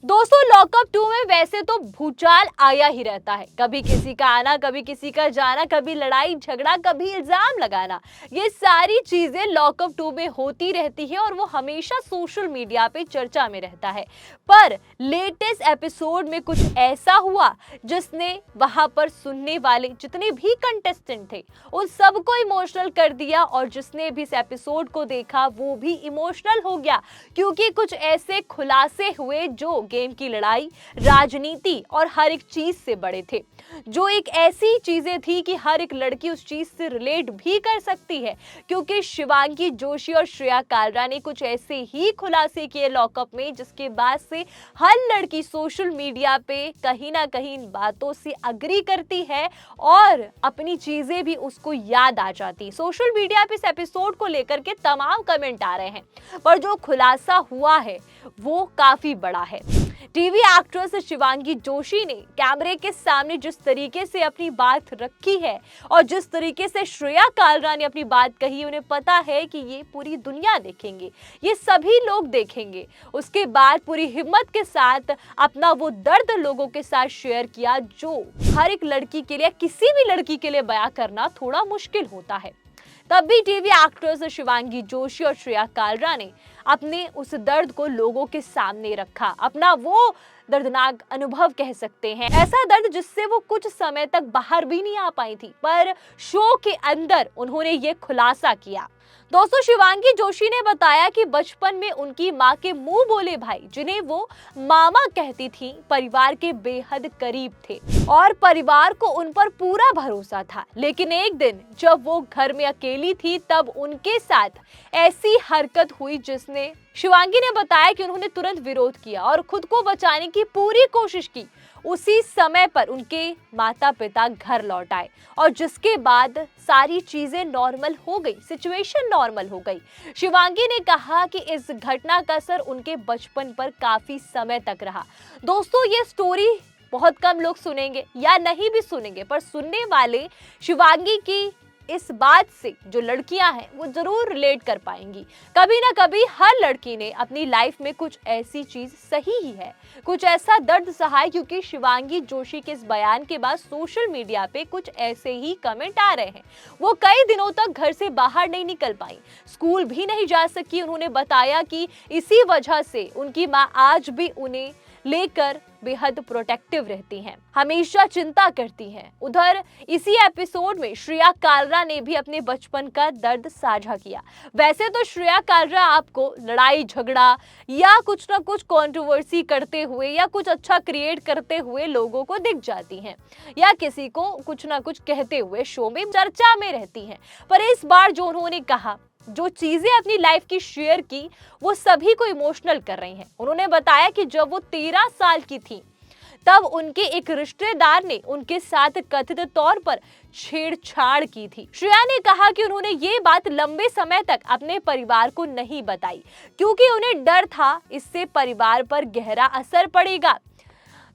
दोस्तों लॉकअप 2 में वैसे तो भूचाल आया ही रहता है। कभी किसी का आना, कभी किसी का जाना, कभी लड़ाई झगड़ा, कभी इल्जाम लगाना। ये सारी चीजें लॉकअप 2 में होती रहती है और वो हमेशा सोशल मीडिया पे चर्चा में रहता है। पर लेटेस्ट एपिसोड में कुछ ऐसा हुआ जिसने वहां पर सुनने वाले जितने भी कंटेस्टेंट थे उन सबको इमोशनल कर दिया, और जिसने भी इस एपिसोड को देखा वो भी इमोशनल हो गया, क्योंकि कुछ ऐसे खुलासे हुए जो गेम की लड़ाई, राजनीति और हर एक चीज से बड़े थे। जो एक ऐसी चीजें थी कि हर एक लड़की उस चीज से रिलेट भी कर सकती है, क्योंकि शिवांगी जोशी और श्रेया कालरा ने कुछ ऐसे ही खुलासे किए लॉकअप में, जिसके बाद से हर लड़की सोशल मीडिया पे कहीं ना कहीं इन बातों से अग्री करती है और अपनी चीजें भी उसको याद आ जाती। सोशल मीडिया पे इस एपिसोड को लेकर के तमाम कमेंट आ रहे हैं, पर जो खुलासा हुआ है वो काफी बड़ा है। टीवी एक्ट्रेस शिवांगी जोशी ने कैमरे के सामने जिस तरीके से अपनी बात रखी है और जिस तरीके से श्रेया कालरा ने अपनी बात कही, उन्हें पता है कि ये पूरी दुनिया देखेंगे, ये सभी लोग देखेंगे। उसके बाद पूरी हिम्मत के साथ अपना वो दर्द लोगों के साथ शेयर किया जो हर एक लड़की के लिए, किसी भी लड़की के लिए बयां करना थोड़ा मुश्किल होता है। तब भी टीवी एक्ट्रेस शिवांगी जोशी और श्रेया कालरा ने अपने उस दर्द को लोगों के सामने रखा, अपना वो दर्दनाक अनुभव कह सकते हैं, ऐसा दर्द जिससे वो कुछ समय तक बाहर भी नहीं आ पाई थी, पर शो के अंदर उन्होंने ये खुलासा किया। दोस्तों शिवांगी जोशी ने बताया कि बचपन में उनकी माँ के मुंह बोले भाई, जिन्हें वो मामा कहती थी, परिवार के बेहद करीब थे और परिवार को उन पर पूरा भरोसा था। लेकिन एक दिन जब वो घर में अकेली थी तब उनके साथ ऐसी हरकत हुई जिसने, शिवांगी ने बताया कि उन्होंने तुरंत विरोध किया और खुद को बचाने की पूरी कोशिश की। उसी समय पर उनके माता पिता घर लौट आए और जिसके बाद सारी चीजें नॉर्मल हो गई, सिचुएशन नॉर्मल हो गई। शिवांगी ने कहा कि इस घटना का असर उनके बचपन पर काफी समय तक रहा। दोस्तों ये स्टोरी बहुत कम लोग सुनेंगे या नहीं भी सुनेंगे, पर सुनने वाले शिवांगी की इस बात से जो लड़कियां हैं वो जरूर रिलेट कर पाएंगी। कभी ना कभी हर लड़की ने अपनी लाइफ में कुछ ऐसी चीज सही ही है, कुछ ऐसा दर्द सहा है, क्योंकि शिवांगी जोशी के इस बयान के बाद सोशल मीडिया पे कुछ ऐसे ही कमेंट आ रहे हैं। वो कई दिनों तक घर से बाहर नहीं निकल पाई, स्कूल भी नहीं जा सकी। उन्होंने बताया कि इसी वजह से उनकी माँ आज भी उन्हें लेकर बेहद प्रोटेक्टिव रहती हैं, हमेशा चिंता करती हैं। उधर इसी एपिसोड में श्रेया कालरा ने भी अपने बचपन का दर्द साझा किया। वैसे तो श्रेया कालरा आपको लड़ाई झगड़ा या कुछ ना कुछ कंट्रोवर्सी करते हुए या कुछ अच्छा क्रिएट करते हुए लोगों को दिख जाती हैं, या किसी को कुछ ना कुछ कहते हुए शो में चर्चा में रहती हैं। पर इस बार जो उन्होंने कहा, जो चीजें अपनी लाइफ की शेयर की, वो सभी को इमोशनल कर रही हैं। उन्होंने बताया कि जब वो 13 साल की थी तब उनके एक रिश्तेदार ने उनके साथ कथित तौर पर छेड़छाड़ की थी। श्रेया ने कहा कि उन्होंने ये बात लंबे समय तक अपने परिवार को नहीं बताई, क्योंकि उन्हें डर था इससे परिवार पर गहरा असर पड़ेगा।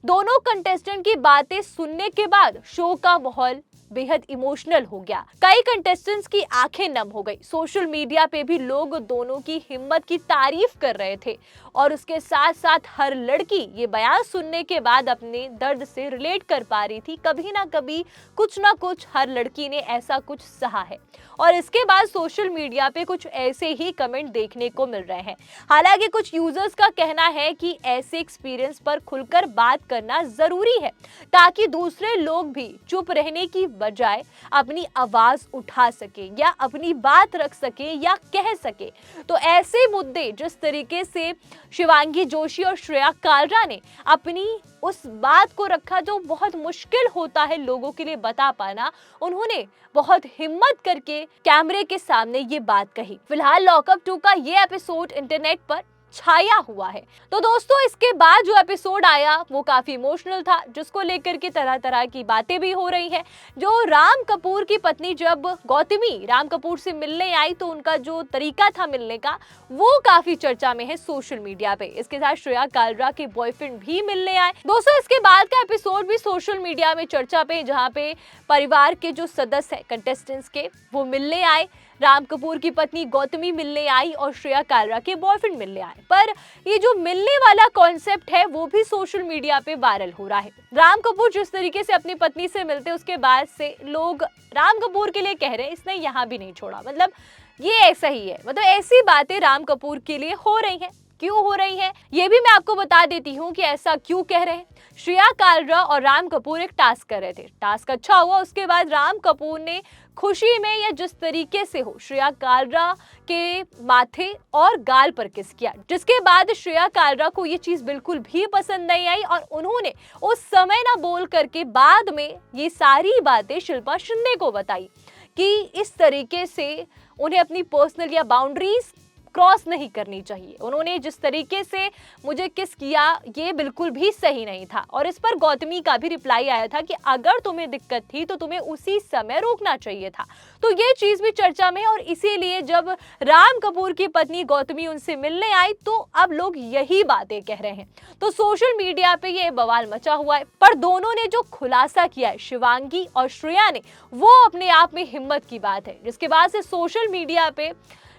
दोनों कंटेस्टेंट की बातें सुनने के बाद शो का माहौल बेहद इमोशनल हो गया। कई कंटेस्टेंट्स की आंखें नम हो गई। सोशल मीडिया पे भी लोग दोनों की हिम्मत की तारीफ कर रहे थे और उसके साथ साथ हर लड़की ये बयान सुनने के बाद अपने दर्द से रिलेट कर पा रही थी। कभी ना कभी कुछ ना कुछ हर लड़की ने ऐसा कुछ सहा है, और इसके बाद सोशल मीडिया पे कुछ ऐसे ही कमेंट देखने को मिल रहे हैं। हालांकि कुछ यूजर्स का कहना है कि ऐसे एक्सपीरियंस पर खुलकर बात करना जरूरी है, ताकि दूसरे लोग भी चुप रहने की बजाय अपनी आवाज उठा सके या अपनी बात रख सके या कह सके। तो ऐसे मुद्दे जिस तरीके से शिवांगी जोशी और श्रेया कालरा ने अपनी उस बात को रखा, जो बहुत मुश्किल होता है लोगों के लिए बता पाना, उन्होंने बहुत हिम्मत करके कैमरे के सामने ये बात कही। फिलहाल लॉकअप 2 का ये एपिसोड इंटरनेट पर छाया हुआ है। तो दोस्तों इसके बाद जो एपिसोड आया वो काफी इमोशनल था, जिसको लेकर के तरह तरह की बातें भी हो रही हैं। जो राम कपूर की पत्नी जब गौतमी राम कपूर से मिलने आई तो उनका जो तरीका था मिलने का वो काफी चर्चा में है सोशल मीडिया पे। इसके साथ श्रेया कालरा के बॉयफ्रेंड भी मिलने आए। दोस्तों इसके बाद का एपिसोड भी सोशल मीडिया में चर्चा पे, जहाँ पे परिवार के जो सदस्य है कंटेस्टेंट्स के, वो मिलने आए। राम कपूर की पत्नी गौतमी मिलने आई और श्रेया कालरा के बॉयफ्रेंड मिलने आए, पर ये जो मिलने वाला कॉन्सेप्ट है वो भी सोशल मीडिया पे वायरल हो रहा है। राम कपूर जिस तरीके से अपनी पत्नी से मिलते उसके बाद से लोग राम कपूर के लिए कह रहे हैं इसने यहाँ भी नहीं छोड़ा, मतलब ये ऐसा ही है। मतलब ऐसी बातें राम कपूर के लिए हो रही हैं। क्यों हो रही है ये भी मैं आपको बता देती हूँ कि ऐसा क्यों कह रहे हैं। श्रेया कालरा और राम कपूर एक टास्क कर रहे थे, टास्क अच्छा हुआ, उसके बाद राम कपूर ने खुशी में या जिस तरीके से हो श्रेया कालरा के माथे और गाल पर किस किया, जिसके बाद श्रेया कालरा को ये चीज बिल्कुल भी पसंद नहीं आई और उन्होंने उस समय ना बोल करके बाद में ये सारी बातें शिल्पा शिंदे को बताई कि इस तरीके से उन्हें अपनी पर्सनल या बाउंड्रीज क्रॉस नहीं करनी चाहिए। उन्होंने जिस तरीके से मुझे किस किया ये बिल्कुल भी सही नहीं था। और इस पर गौतमी का भी रिप्लाई आया था कि अगर तुम्हें दिक्कत थी तो तुम्हें उसी समय रोकना चाहिए था। तो ये चीज भी चर्चा में, और इसीलिए जब राम कपूर की पत्नी गौतमी उनसे मिलने आई तो अब लोग यही बातें कह रहे हैं। तो सोशल मीडिया पे ये बवाल मचा हुआ है। पर दोनों ने जो खुलासा किया है, शिवांगी और श्रेया ने, वो अपने आप में हिम्मत की बात है, जिसके बाद से सोशल मीडिया पे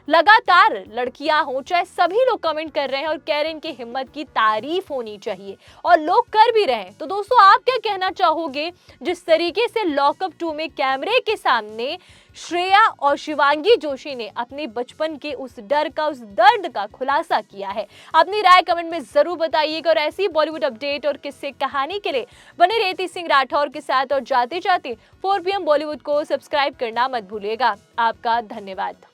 लगातार लड़कियां हो चाहे सभी लोग कमेंट कर रहे हैं और कह रहे हैं इनकी हिम्मत की तारीफ होनी चाहिए, और लोग कर भी रहे हैं। तो दोस्तों आप क्या कहना चाहोगे जिस तरीके से लॉकअप 2 में कैमरे के सामने श्रेया और शिवांगी जोशी ने अपने बचपन के उस डर का, उस दर्द का खुलासा किया है? अपनी राय कमेंट में जरूर बताइएगा। और ऐसी बॉलीवुड अपडेट और किस्से कहानी के लिए बने रहती सिंह राठौर के साथ, और जाते जाते 4 PM बॉलीवुड को सब्सक्राइब करना मत भूलिएगा। आपका धन्यवाद।